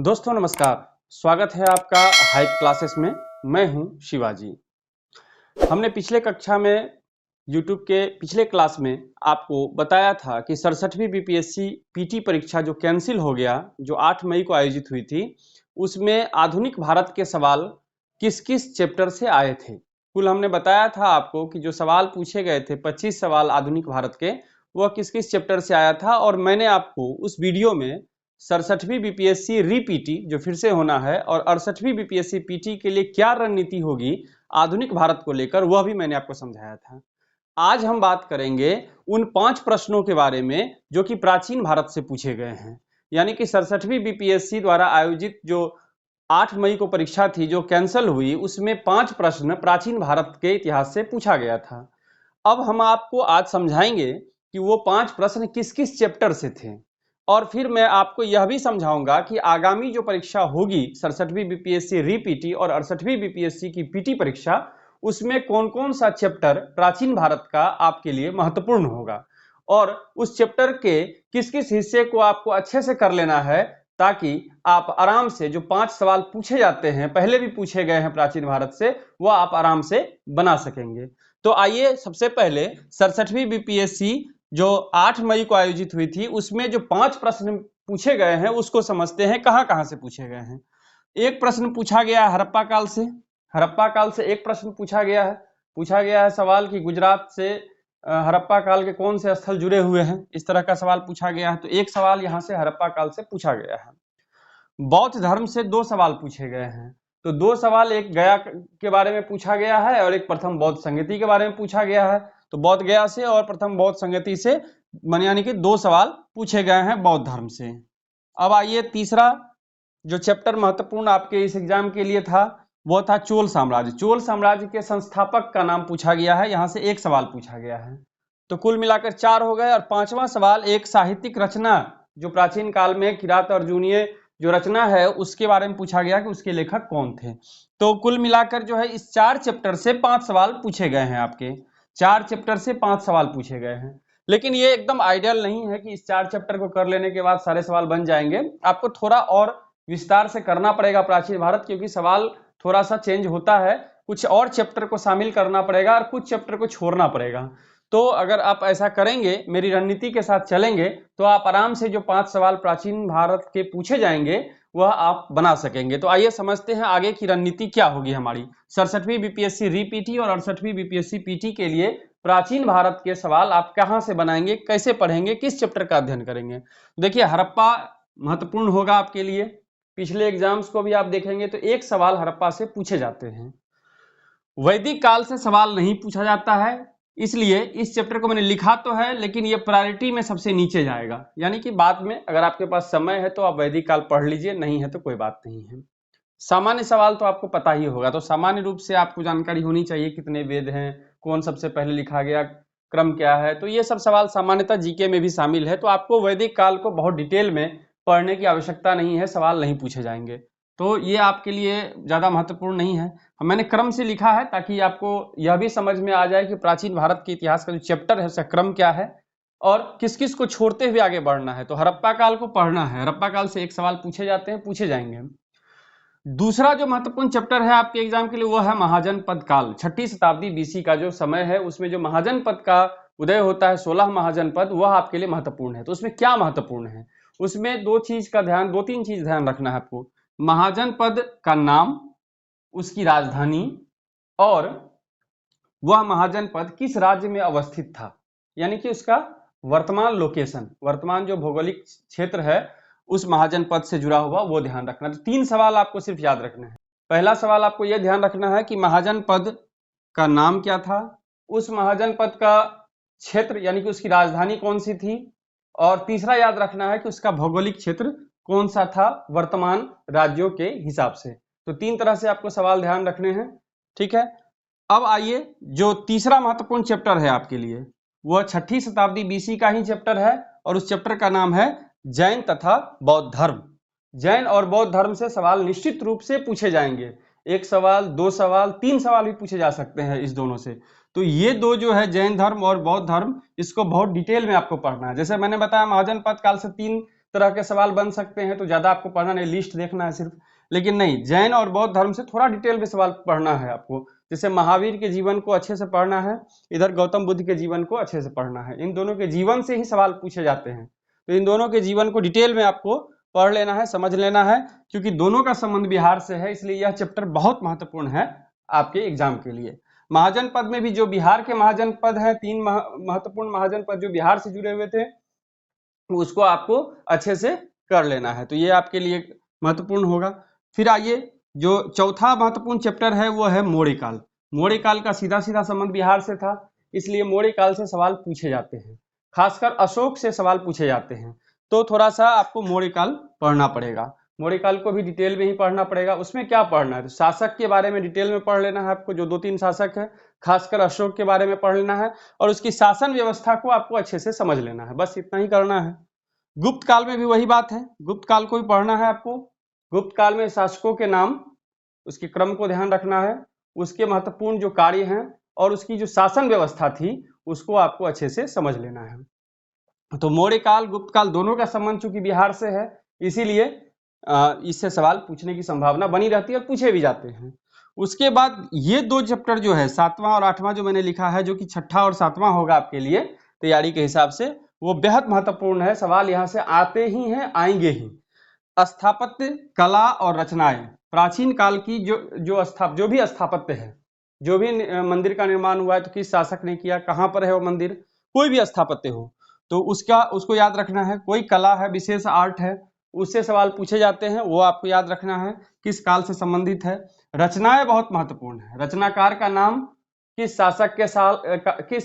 दोस्तों नमस्कार, स्वागत है आपका हाइप क्लासेस में। मैं हूं शिवाजी। हमने पिछले कक्षा में YouTube के पिछले क्लास में आपको बताया था कि 67वीं बीपीएससी पीटी परीक्षा जो कैंसिल हो गया, जो 8 मई को आयोजित हुई थी, उसमें आधुनिक भारत के सवाल किस किस चैप्टर से आए थे। कुल हमने बताया था आपको कि जो सवाल पूछे गए थे 25 सवाल आधुनिक भारत के, वह किस किस चैप्टर से आया था। और मैंने आपको उस वीडियो में 67वीं बीपीएससी रीपीटी जो फिर से होना है और 68वीं बीपीएससी पीटी के लिए क्या रणनीति होगी आधुनिक भारत को लेकर, वह भी मैंने आपको समझाया था। आज हम बात करेंगे उन 5 प्रश्नों के बारे में जो कि प्राचीन भारत से पूछे गए हैं। यानी कि 67वीं बीपीएससी द्वारा आयोजित जो 8 मई को परीक्षा थी जो कैंसिल हुई, उसमें 5 प्रश्न प्राचीन भारत के इतिहास से पूछा गया था। अब हम आपको आज समझाएंगे कि वो 5 प्रश्न किस किस चैप्टर से थे, और फिर मैं आपको यह भी समझाऊंगा कि आगामी जो परीक्षा होगी 67वीं बीपीएससी रीपीटी और 68वीं बीपीएससी की पीटी परीक्षा, उसमें कौन कौन सा चैप्टर प्राचीन भारत का आपके लिए महत्वपूर्ण होगा और उस चैप्टर के किस किस हिस्से को आपको अच्छे से कर लेना है, ताकि आप आराम से जो 5 सवाल पूछे जाते हैं, पहले भी पूछे गए हैं प्राचीन भारत से, वह आप आराम से बना सकेंगे। तो आइए सबसे पहले 67वीं बीपीएससी जो 8 मई को आयोजित हुई थी, उसमें जो 5 प्रश्न पूछे गए हैं उसको समझते हैं कहां कहां से पूछे गए हैं। एक प्रश्न पूछा गया है हड़प्पा काल से। हड़प्पा काल से एक प्रश्न पूछा गया है सवाल कि गुजरात से हड़प्पा काल के कौन से स्थल जुड़े हुए हैं, इस तरह का सवाल पूछा गया है। तो एक सवाल यहां से हड़प्पा काल से पूछा गया है। बौद्ध धर्म से 2 सवाल पूछे गए हैं। तो 2 सवाल, एक गया के बारे में पूछा गया है और एक प्रथम बौद्ध संगति के बारे में पूछा गया है। तो बौद्ध गया से और प्रथम बौद्ध संगति से यानी कि 2 सवाल पूछे गए हैं बौद्ध धर्म से। अब आइए तीसरा जो चैप्टर महत्वपूर्ण आपके इस एग्जाम के लिए था, वो था चोल साम्राज्य। चोल साम्राज्य के संस्थापक का नाम पूछा गया है, यहां से एक सवाल पूछा गया है। तो कुल मिलाकर 4 हो गए। और 5वां सवाल एक साहित्यिक रचना जो प्राचीन काल में किरात अर्जुनीय जो रचना है उसके बारे में पूछा गया कि उसके लेखक कौन थे। तो कुल मिलाकर जो है इस 4 चैप्टर से 5 सवाल पूछे गए हैं। आपके 4 चैप्टर से 5 सवाल पूछे गए हैं। लेकिन ये एकदम आइडियल नहीं है कि इस 4 चैप्टर को कर लेने के बाद सारे सवाल बन जाएंगे। आपको थोड़ा और विस्तार से करना पड़ेगा प्राचीन भारत, क्योंकि सवाल थोड़ा सा चेंज होता है। कुछ और चैप्टर को शामिल करना पड़ेगा और कुछ चैप्टर को छोड़ना पड़ेगा। तो अगर आप ऐसा करेंगे, मेरी रणनीति के साथ चलेंगे, तो आप आराम से जो 5 सवाल प्राचीन भारत के पूछे जाएंगे वह आप बना सकेंगे। तो आइए समझते हैं आगे की रणनीति क्या होगी हमारी 67वीं बीपीएससी रीपीटी और 68वीं बीपीएससी पीटी के लिए। प्राचीन भारत के सवाल आप कहां से बनाएंगे, कैसे पढ़ेंगे, किस चैप्टर का अध्ययन करेंगे। देखिए हड़प्पा महत्वपूर्ण होगा आपके लिए। पिछले एग्जाम्स को भी आप देखेंगे तो एक सवाल हड़प्पा से पूछे जाते हैं। वैदिक काल से सवाल नहीं पूछा जाता है, इसलिए इस चैप्टर को मैंने लिखा तो है, लेकिन ये प्रायोरिटी में सबसे नीचे जाएगा। यानी कि बाद में अगर आपके पास समय है तो आप वैदिक काल पढ़ लीजिए, नहीं है तो कोई बात नहीं है। सामान्य सवाल तो आपको पता ही होगा, तो सामान्य रूप से आपको जानकारी होनी चाहिए कितने वेद हैं, कौन सबसे पहले लिखा गया, क्रम क्या है। तो ये सब सवाल सामान्यतः जीके में भी शामिल है। तो आपको वैदिक काल को बहुत डिटेल में पढ़ने की आवश्यकता नहीं है, सवाल नहीं पूछे जाएंगे। तो ये आपके लिए ज़्यादा महत्वपूर्ण नहीं है। मैंने क्रम से लिखा है ताकि आपको यह भी समझ में आ जाए कि प्राचीन भारत के इतिहास का जो चैप्टर है उसका क्रम क्या है और किस किस को छोड़ते हुए आगे बढ़ना है। तो हड़प्पा काल को पढ़ना है, हड़प्पा काल से एक सवाल पूछे जाते हैं, पूछे जाएंगे। दूसरा जो महत्वपूर्ण चैप्टर है आपके एग्जाम के लिए वो है महाजनपद काल। 6ठी शताब्दी बीसी का जो समय है उसमें जो महाजनपद का उदय होता है, 16 महाजनपद, वह आपके लिए महत्वपूर्ण है। तो उसमें क्या महत्वपूर्ण है, उसमें 2-3 चीज ध्यान रखना है आपको। महाजनपद का नाम, उसकी राजधानी और वह महाजनपद किस राज्य में अवस्थित था, यानी कि उसका वर्तमान लोकेशन, वर्तमान जो भौगोलिक क्षेत्र है उस महाजनपद से जुड़ा हुआ, वो ध्यान रखना। तो 3 सवाल आपको सिर्फ याद रखना है। पहला सवाल आपको यह ध्यान रखना है कि महाजनपद का नाम क्या था, उस महाजनपद का क्षेत्र यानी कि उसकी राजधानी कौन सी थी, और तीसरा याद रखना है कि उसका भौगोलिक क्षेत्र कौन सा था वर्तमान राज्यों के हिसाब से। तो 3 तरह से आपको सवाल ध्यान रखने हैं, ठीक है। अब आइए जो तीसरा महत्वपूर्ण चैप्टर है आपके लिए, वह 6ठी शताब्दी बीसी का ही चैप्टर है और उस चैप्टर का नाम है जैन तथा बौद्ध धर्म। जैन और बौद्ध धर्म से सवाल निश्चित रूप से पूछे जाएंगे। 1 सवाल, 2 सवाल, 3 सवाल भी पूछे जा सकते हैं इस दोनों से। तो ये 2 जो है जैन धर्म और बौद्ध धर्म, इसको बहुत डिटेल में आपको पढ़ना है। जैसे मैंने बताया महाजनपद काल से 3 तरह के सवाल बन सकते हैं, तो ज्यादा आपको पढ़ना नहीं, लिस्ट देखना है सिर्फ। लेकिन नहीं, जैन और बौद्ध धर्म से थोड़ा डिटेल में सवाल पढ़ना है आपको। जैसे महावीर के जीवन को अच्छे से पढ़ना है, इधर गौतम बुद्ध के जीवन को अच्छे से पढ़ना है। इन दोनों के जीवन से ही सवाल पूछे जाते हैं, तो इन दोनों के जीवन को डिटेल में आपको पढ़ लेना है, समझ लेना है, क्योंकि दोनों का संबंध बिहार से है, इसलिए यह चैप्टर बहुत महत्वपूर्ण है आपके एग्जाम के लिए। महाजनपद में भी जो बिहार के महाजनपद हैं, 3 महत्वपूर्ण महाजनपद जो बिहार से जुड़े हुए थे, उसको आपको अच्छे से कर लेना है, तो ये आपके लिए महत्वपूर्ण होगा। फिर आइए, जो चौथा महत्वपूर्ण चैप्टर है वो है मौर्य काल। मौर्य काल का सीधा सीधा संबंध बिहार से था, इसलिए मौर्य काल से सवाल पूछे जाते हैं, खासकर अशोक से सवाल पूछे जाते हैं। तो थोड़ा सा आपको मौर्य काल पढ़ना पड़ेगा, मौर्य काल को भी डिटेल में ही पढ़ना पड़ेगा। उसमें क्या पढ़ना है, तो शासक के बारे में डिटेल में पढ़ लेना है आपको, जो 2-3 शासक है, खासकर अशोक के बारे में पढ़ लेना है, और उसकी शासन व्यवस्था को आपको अच्छे से समझ लेना है, बस इतना ही करना है। गुप्त काल में भी वही बात है, गुप्त काल को भी पढ़ना है आपको। गुप्त काल में शासकों के नाम, उसके क्रम को ध्यान रखना है, उसके महत्वपूर्ण जो कार्य हैं और उसकी जो शासन व्यवस्था थी उसको आपको अच्छे से समझ लेना है। तो मौर्य काल, गुप्त काल दोनों का संबंध चूंकि बिहार से है, इसीलिए इससे सवाल पूछने की संभावना बनी रहती है और पूछे भी जाते हैं। उसके बाद ये 2 चैप्टर जो है, 7वां और 8वां जो मैंने लिखा है, जो कि 6ठा और 7वां होगा आपके लिए तैयारी के हिसाब से, वो बेहद महत्वपूर्ण है। सवाल यहाँ से आते ही हैं, आएंगे ही। स्थापत्य कला और रचनाएं, प्राचीन काल की जो भी स्थापत्य है, जो भी मंदिर का निर्माण हुआ है, तो किस शासक ने किया, कहाँ पर है वो मंदिर, कोई भी स्थापत्य हो तो उसको याद रखना है। कोई कला है, विशेष आर्ट है, उससे सवाल पूछे जाते हैं, वो आपको याद रखना है, किस काल से संबंधित है। रचनाएं बहुत महत्वपूर्ण है, रचनाकार का नाम, किस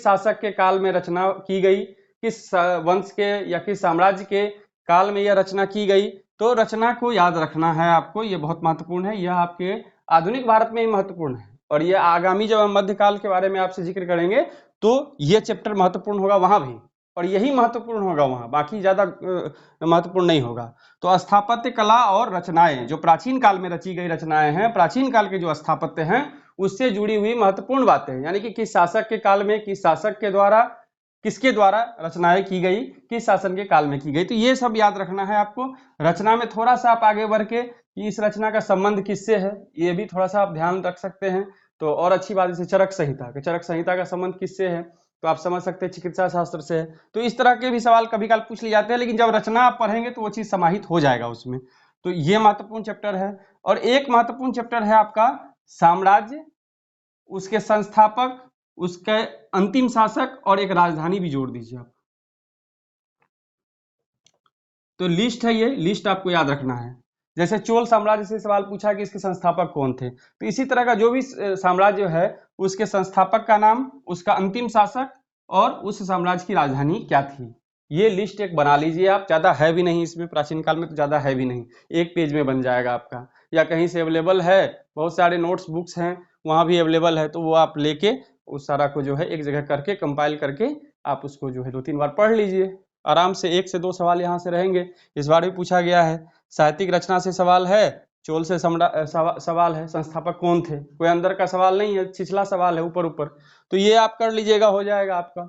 शासक के काल में रचना की गई, किस वंश के या किस साम्राज्य के काल में यह रचना की गई, तो रचना को याद रखना है आपको, ये बहुत महत्वपूर्ण है। यह आपके आधुनिक भारत में ही महत्वपूर्ण है, और ये आगामी जब हम मध्यकाल के बारे में आपसे जिक्र करेंगे तो ये चैप्टर महत्वपूर्ण होगा वहां भी, और यही महत्वपूर्ण होगा वहां, बाकी ज्यादा महत्वपूर्ण नहीं होगा। तो स्थापत्य कला और रचनाएं, जो प्राचीन काल में रची गई रचनाएं हैं, प्राचीन काल के जो स्थापत्य हैं, उससे जुड़ी हुई महत्वपूर्ण बातें, यानी कि किस शासक के काल में, किस शासक के द्वारा, किसके द्वारा रचनाएं की गई, किस शासन के काल में की गई, तो ये सब याद रखना है आपको। रचना में थोड़ा सा आप आगे बढ़ के कि इस रचना का संबंध किससे है, ये भी थोड़ा सा आप ध्यान रख सकते हैं। तो और अच्छी बात, जैसे चरक संहिता का संबंध किससे है, तो आप समझ सकते हैं चिकित्सा शास्त्र से है। तो इस तरह के भी सवाल कभी काल पूछ लिए जाते हैं, लेकिन जब रचना आप पढ़ेंगे तो वो चीज समाहित हो जाएगा उसमें। तो ये महत्वपूर्ण चैप्टर है। और एक महत्वपूर्ण चैप्टर है आपका साम्राज्य, उसके संस्थापक, उसके अंतिम शासक, और एक राजधानी भी जोड़ दीजिए आप। तो लिस्ट है, ये लिस्ट आपको याद रखना है। जैसे चोल साम्राज्य से सवाल पूछा कि इसके संस्थापक कौन थे, तो इसी तरह का जो भी साम्राज्य है, उसके संस्थापक का नाम, उसका अंतिम शासक, और उस साम्राज्य की राजधानी क्या थी, ये लिस्ट एक बना लीजिए आप। ज्यादा है भी नहीं इसमें, प्राचीन काल में तो ज्यादा है भी नहीं, 1 पेज में बन जाएगा आपका, या कहीं से अवेलेबल है, बहुत सारे नोट्स बुक्स हैं वहां भी अवेलेबल है, तो वो आप लेके उस सारा को जो है एक जगह करके कंपाइल करके आप उसको जो है 2-3 बार पढ़ लीजिए आराम से। 1 से 2 सवाल यहाँ से रहेंगे, इस बार भी पूछा गया है। साहित्यिक रचना से सवाल है, चोल से सवाल है, संस्थापक कौन थे, कोई अंदर का सवाल नहीं है, छिछला सवाल है ऊपर ऊपर, तो ये आप कर लीजिएगा, हो जाएगा आपका।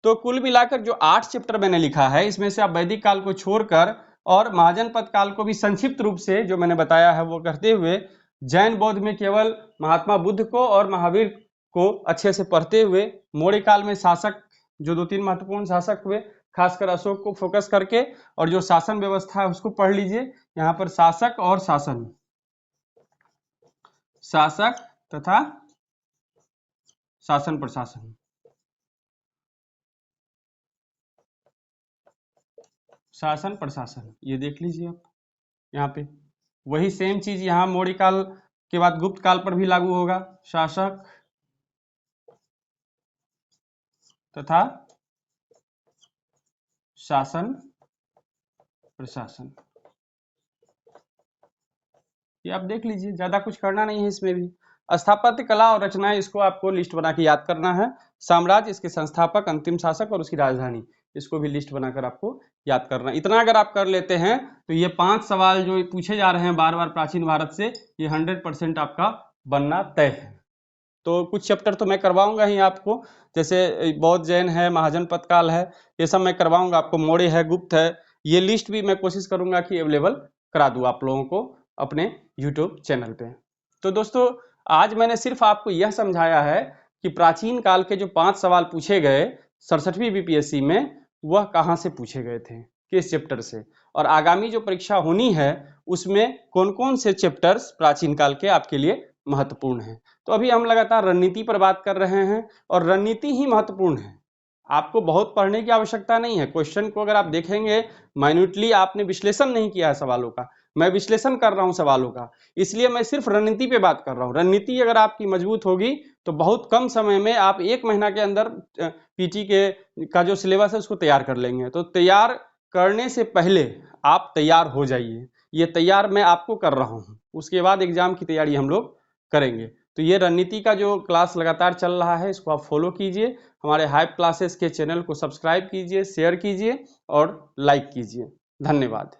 तो कुल मिलाकर जो 8 चैप्टर मैंने लिखा है, इसमें से आप वैदिक काल को छोड़कर और महाजनपद काल को भी संक्षिप्त रूप से जो मैंने बताया है वो करते हुए, जैन बौद्ध में केवल महात्मा बुद्ध को और महावीर को अच्छे से पढ़ते हुए, मौर्य काल में शासक, जो 2-3 महत्वपूर्ण शासक हुए, खासकर अशोक को फोकस करके, और जो शासन व्यवस्था है उसको पढ़ लीजिए। यहाँ पर शासक और शासन, शासक तथा शासन प्रशासन, शासन प्रशासन, ये देख लीजिए आप यहाँ पे। वही सेम चीज यहाँ मौर्य काल के बाद गुप्त काल पर भी लागू होगा, शासक तथा शासन प्रशासन, ये आप देख लीजिए, ज्यादा कुछ करना नहीं है इसमें भी। स्थापत्य कला और रचनाएं, इसको आपको लिस्ट बना के याद करना है। साम्राज्य, इसके संस्थापक, अंतिम शासक और उसकी राजधानी, इसको भी लिस्ट बनाकर आपको याद करना है। इतना अगर आप कर लेते हैं तो ये 5 सवाल जो पूछे जा रहे हैं बार बार प्राचीन भारत से, ये 100% आपका बनना तय है। तो कुछ चैप्टर तो मैं करवाऊंगा ही आपको, जैसे बौद्ध जैन है, महाजनपद काल है, ये सब मैं करवाऊंगा आपको, मौर्य है, गुप्त है, ये लिस्ट भी मैं कोशिश करूंगा कि अवेलेबल करा दूँ आप लोगों को अपने यूट्यूब चैनल पे। तो दोस्तों आज मैंने सिर्फ आपको यह समझाया है कि प्राचीन काल के जो 5 सवाल पूछे गए 67वीं बीपीएससी में वह कहाँ से पूछे गए थे, किस चैप्टर से, और आगामी जो परीक्षा होनी है उसमें कौन कौन से चैप्टर्स प्राचीन काल के आपके लिए महत्वपूर्ण हैं। तो अभी हम लगातार रणनीति पर बात कर रहे हैं और रणनीति ही महत्वपूर्ण है। आपको बहुत पढ़ने की आवश्यकता नहीं है। क्वेश्चन को अगर आप देखेंगे माइन्यूटली, आपने विश्लेषण नहीं किया है सवालों का, मैं विश्लेषण कर रहा हूं सवालों का, इसलिए मैं सिर्फ रणनीति पे बात कर रहा हूं। रणनीति अगर आपकी मजबूत होगी तो बहुत कम समय में आप 1 महीना के अंदर पीटी के का जो सिलेबस है उसको तैयार कर लेंगे। तो तैयार करने से पहले आप तैयार हो जाइए, ये तैयार मैं आपको कर रहा हूँ, उसके बाद एग्जाम की तैयारी हम लोग करेंगे। तो ये रणनीति का जो क्लास लगातार चल रहा है इसको आप फॉलो कीजिए, हमारे हाइप क्लासेस के चैनल को सब्सक्राइब कीजिए, शेयर कीजिए और लाइक कीजिए। धन्यवाद।